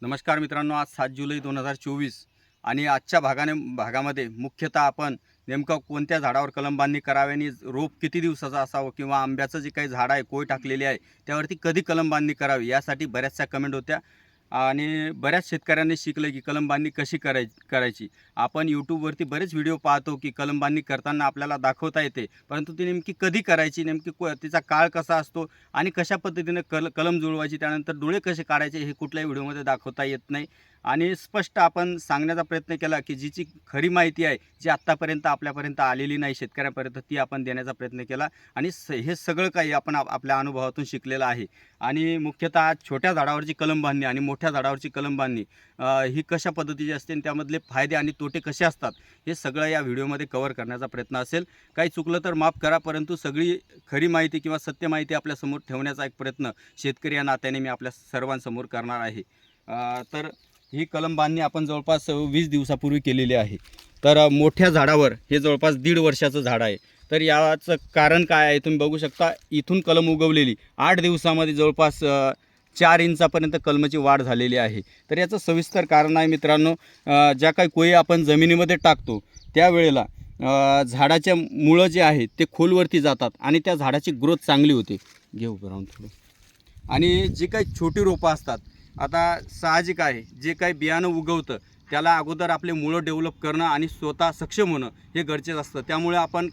नमस्कार मित्रांनो, आज 7 जुलै 2024 आणि आजच्या भागामध्ये मुख्यतः आपण नेमकं कोणत्या झाडावर कलमबांधणी करावी आणि रोप किती दिवसाचं असावं किंवा आंब्याचं जे काही झाड आहे, कोय टाकलेली आहे, त्यावरती कधी कलमबांधणी करावी यासाठी बऱ्याचशा कमेंट होत्या आणि बऱ्याच शेतकऱ्यांनी शिकलं की कलमबांधणी कशी करायची. आपण यूट्यूबवरती बरेच व्हिडिओ पाहतो की कलमबांधणी करताना आपल्याला दाखवता येते, परंतु ती नेमकी कधी करायची, नेमकी तिचा काळ कसा असतो आणि कशा पद्धतीने कलम जुळवायची, त्यानंतर डोळे कसे काढायचे हे कुठल्याही व्हिडिओमध्ये दाखवता येत नाही. आणि स्पष्ट आपण सांगण्याचा प्रयत्न केला की जिची खरी माहिती आहे, जी आत्तापर्यंत आपल्यापर्यंत आलेली नाही शेतकऱ्यांपर्यंत, ती आपण देण्याचा प्रयत्न केला आणि हे सगळं काही आपण आपल्या अनुभवातून शिकलेलं आहे. आणि मुख्यतः छोट्या झाडावरची कलम बांधणी आणि मोठ्या झाडावरची कलम बांधणी ही कशा पद्धतीची असते आणि त्यामधले फायदे आणि तोटे कसे असतात, हे सगळं या व्हिडिओमध्ये कव्हर करण्याचा प्रयत्न असेल. काही चुकलं तर माफ करा, परंतु सगळी खरी माहिती किंवा सत्य माहिती आपल्यासमोर ठेवण्याचा एक प्रयत्न शेतकरी या नात्याने मी आपल्या सर्वांसमोर करणार आहे. तर ही कलम बांधणी आपण जवळपास 20 दिवसापूर्वी केलेली आहे. तर मोठ्या झाडावर हे जवळपास 1.5 वर्षाचं झाड आहे. तर याचं कारण काय आहे तुम्ही बघू शकता. इथून कलम उगवलेली 8 दिवसामध्ये जवळपास 4 इंचापर्यंत कलमाची वाढ झालेली आहे. तर याचं सविस्तर कारण आहे मित्रांनो, ज्या काही कोयी आपण जमिनीमध्ये टाकतो त्यावेळेला झाडाच्या मुळं जे आहेत ते खोलवरती जातात आणि त्या झाडाची ग्रोथ चांगली होते. घेऊ राहून थोडं. आणि जी काही छोटी रोपं असतात, आता साहजिक आहे, जे काही बियाणं उगवतं त्याला अगोदर आपले मुळं डेव्हलप करणं आणि स्वतः सक्षम होणं हे गरजेचं असतं. त्यामुळे आपण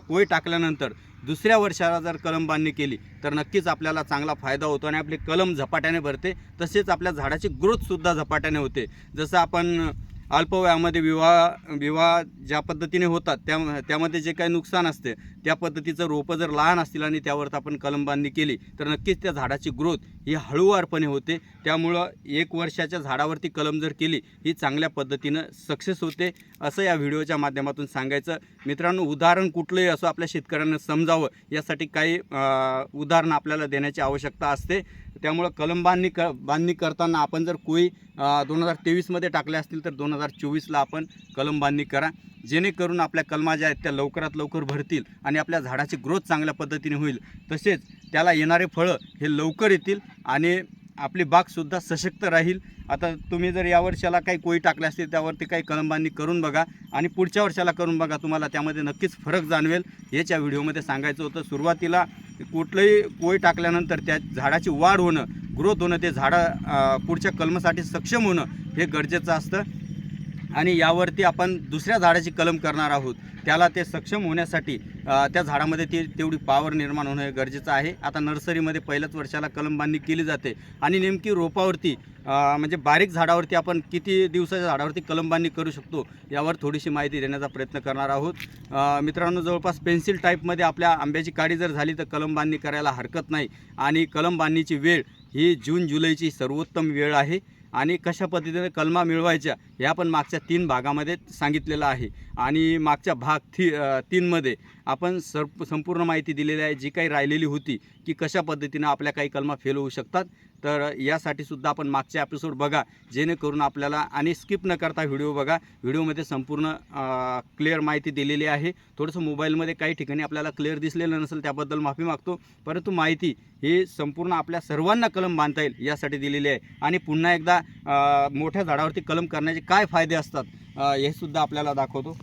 कोय टाकल्यानंतर दुसऱ्या वर्षाला जर कलम बांधणी केली तर नक्कीच आपल्याला चांगला फायदा होतो आणि आपले कलम झपाट्याने भरते. तसेच आपल्या झाडाची ग्रोथसुद्धा झपाट्याने होते. जसं आपण अल्पवयामध्ये विवाह ज्या पद्धतीने होतात त्यामध्ये जे काही नुकसान असते, त्या पद्धतीचं रोपं जर लहान असतील आणि त्यावर आपण कलम बांधणी केली तर नक्कीच त्या झाडाची ग्रोथ ही हळूवारपणे होते. त्यामुळं 1 वर्षाच्या झाडावरती कलम जर केली ही चांगल्या पद्धतीनं सक्सेस होते, असं या व्हिडिओच्या माध्यमातून सांगायचं. मित्रांनो, उदाहरण कुठलंही असो आपल्या शेतकऱ्यांना समजावं यासाठी काही उदाहरणं आपल्याला देण्याची आवश्यकता असते. त्यामुळं कलम बांधणी करताना आपण जर कोई 2023मध्ये टाकले असतील तर 2024ला आपण कलम बांधणी करा, जेणेकरून आपल्या कलमा ज्या आहेत त्या लवकरात लवकर भरतील आणि आपल्या झाडाची ग्रोथ चांगल्या पद्धतीने होईल. तसेच त्याला येणारे फळं हे लवकर येतील आणि आपली बागसुद्धा सशक्त राहील. आता तुम्ही जर या वर्षाला काही कोई टाकले असतील त्यावरती काही कलम बांधणी करून बघा आणि पुढच्या वर्षाला करून बघा, तुम्हाला त्यामध्ये नक्कीच फरक जाणवेल. हेच या व्हिडिओमध्ये सांगायचं होतं. सुरुवातीला कुठलंही कोय टाकल्यानंतर त्या झाडाची वाढ होणं, ग्रोथ होणं, ते झाडं पुढच्या कलमासाठी सक्षम होणं हे गरजेचं असतं. आणि यावरती आपण दुसऱ्या झाडाची कलम करणार आहोत, त्याला ते सक्षम होण्यासाठी त्या झाडामध्ये तेवढी पॉवर निर्माण होणं हे गरजेचं आहे. आता नर्सरीमध्ये पहिल्याच वर्षाला कलम बांधणी केली जाते आणि नेमकी रोपावरती म्हणजे बारीक झाडावरती आपण किती दिवसाच्या झाडावरती कलम बांधणी करू शकतो यावर थोडीशी माहिती देण्याचा प्रयत्न करणार आहोत. मित्रांनो, जवळपास पेन्सिल टाईपमध्ये आपल्या आंब्याची काडी जर झाली तर कलम बांधणी करायला हरकत नाही. आणि कलम बांधणीची वेळ ही जून जुलैची सर्वोत्तम वेळ आहे. आणि कशा पद्धतीने कलमा मिळवायच्या हे आपण मागच्या 3 भागामध्ये सांगितलेलं आहे. आणि मागच्या भाग 3मध्ये आपण संपूर्ण माहिती दिलेली आहे, जी काही राहिलेली होती की कशा पद्धतीनं आपल्या काही कलमा फेल होऊ शकतात. तर यासाठी सुद्धा आपण मागच्या एपिसोड बघा, जेणेकरून आपल्याला, आणि स्किप न करता व्हिडिओ बघा. व्हिडिओमध्ये संपूर्ण क्लिअर माहिती दिलेली आहे. थोडंसं मोबाईलमध्ये काही ठिकाणी आपल्याला क्लिअर दिसलेलं नसेल, त्याबद्दल माफी मागतो, परंतु माहिती ही संपूर्ण आपल्या सर्वांना कलम बांधता येईल यासाठी दिलेली आहे. आणि पुन्हा एकदा मोठ्या झाडावरती कलम करण्याचे काय फायदे असतात हे सुद्धा आपल्याला दाखवतो.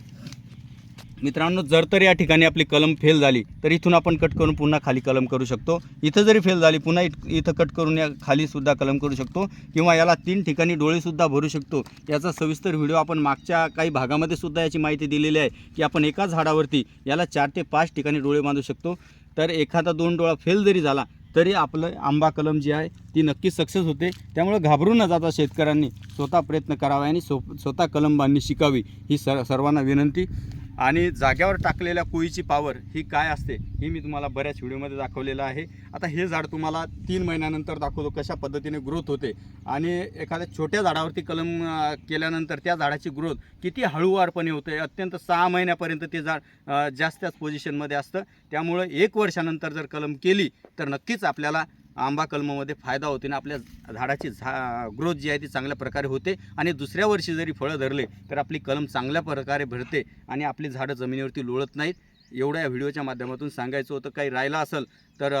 मित्रांनो, जर तर या ठिकाणी आपली कलम फेल झाली तर इथून आपण कट करून पुन्हा खाली कलम करू शकतो. इथं जरी फेल झाली पुन्हा इथं कट करून या खालीसुद्धा कलम करू शकतो किंवा याला 3 ठिकाणी डोळेसुद्धा भरू शकतो. याचा सविस्तर व्हिडिओ आपण मागच्या काही भागामध्ये सुद्धा याची माहिती दिलेली आहे की आपण एका झाडावरती याला 4 ते 5 ठिकाणी डोळे बांधू शकतो. तर एखादा 2 डोळा फेल जरी झाला तरी आपलं आंबा कलम जी आहे ती नक्कीच सक्सेस होते. त्यामुळे घाबरून न जाता शेतकऱ्यांनी स्वतः प्रयत्न करावा आणि स्वतः कलम बांधणी शिकावी ही सर्वांना विनंती. आणि जाग्यावर टाकलेल्या कोयीची पॉवर ही काय असते ही मी तुम्हाला बऱ्याच व्हिडिओमध्ये दाखवलेलं आहे. आता हे झाड तुम्हाला 3 महिन्यानंतर दाखवतो कशा पद्धतीने ग्रोथ होते. आणि एखाद्या छोट्या झाडावरती कलम केल्यानंतर त्या झाडाची ग्रोथ किती हळूवारपणे होते. अत्यंत 6 महिन्यापर्यंत ते झाड जास्तच पोझिशनमध्ये असतं. त्यामुळं 1 वर्षानंतर जर कलम केली तर नक्कीच आपल्याला आंबा कलमामध्ये फायदा होते आणि आपल्या झाडाची ग्रोथ जी आहे ती चांगल्या प्रकारे होते. आणि दुसऱ्या वर्षी जरी फळं धरले तर आपली कलम चांगल्या प्रकारे भरते आणि आपली झाडं जमिनीवरती लोळत नाहीत. एवढ्या या व्हिडिओच्या माध्यमातून सांगायचं होतं. काही राहिलं असेल तर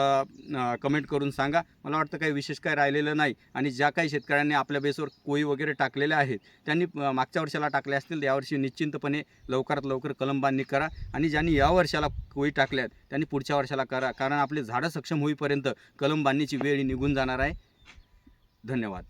कमेंट करून सांगा. मला वाटतं काही विशेष काही राहिलेलं नाही. आणि ज्या काही शेतकऱ्यांनी आपल्या बेसवर कोळी वगैरे टाकलेल्या आहेत त्यांनी मागच्या वर्षाला टाकले असतील तर यावर्षी निश्चिंतपणे लवकरात लवकर कलम बांधणी करा. आणि ज्यांनी या वर्षाला कोळी टाकल्यात त्यांनी पुढच्या वर्षाला करा, कारण आपले झाडं सक्षम होईपर्यंत कलम बांधणीची वेळ निघून जाणार आहे. धन्यवाद.